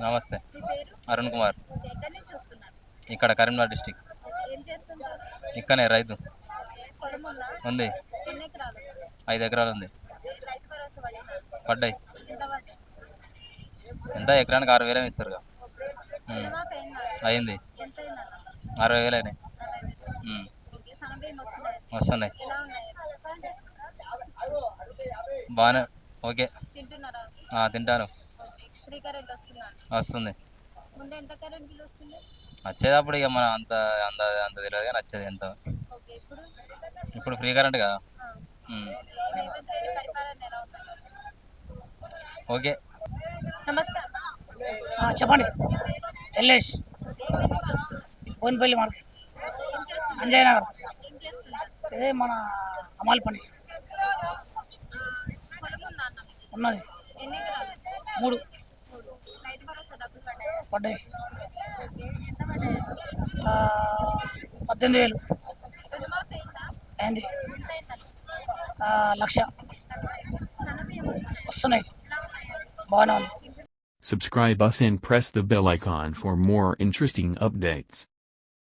నమస్తే. మీ పేరు? అరుణ్ కుమార్. ఓకే. ఎక్కడి నుంచి వస్తున్నారు? ఇక్కడ కరీంనగర్ డిస్టిక్. ఓకే. ఏం చేస్తుంటారు? ఇక్కడనే రైతు ఓకే. పొలం ఉందా? ఉంది. ఎన్ని ఎకరాలు? 5 ఎకరాలు ఉంది. ఓకే. రైతు భరోసా పడిందా? పడ్డాయి. ఎంత పడ్డాయి? ఎంత ఎకరానికి 6,000 ఇస్తారుగా. ఓకే. రుణమాఫీ అయిందా? అయింది. ఎంత అయిందన్న? 60,000 అయినాయి. 60,000. ఓకే. సన్నబియ్యం వస్తున్నాయి. వస్తున్నాయి. ఎలా ఉన్నాయి? బాగానే. ఓకే. తింటున్నారా? తింటాను. ఓకే. ఫ్రీ కరెంట్ వస్తుందా? వస్తుంది. ముందు ఎంత కరెంట్ బిల్ వస్తుంది? వచ్చేటప్పుడు ఇక మన అంత అంత అంత తెలియదు కానీ వచ్చేది ఎంత. ఓకే. ఇప్పుడు ఇప్పుడు ఫ్రీ కరెంట్ కదా. ఆ. ఓకే. రేవంత్ రెడ్డి పరిపాలన ఎలా ఉందన్న? ఓకే. నమస్తే. చెప్పండి. ఎల్లేష్ ఎక్కడి నుంచి వస్తున్నారు? బోన్పల్లి మార్కెట్, ఏం చేస్తున్నారు? అంజయ్ నగర్. ఏం చేస్తున్నారు? ఇదే మన అమాల్ పని పొలం ఉందా అన్న మీకు? ఉన్నది. ఎన్ని ఎకరాలు? 3 3. రైతు భరోసా డబ్బులు పడ్డాయా? పడ్డాయి. ఓకే. ఎంత పడ్డాయి? 18,000 రుణమాఫీ అయిందా? అయింది. ఎంత అయిందన్న? 1,00,000 సన్నబియ్యం వస్తున్నాయి. వస్తున్నాయి. ఎలా ఉన్నాయి? బాగానే ఉంది. Subscribe us and press the bell icon for more interesting updates.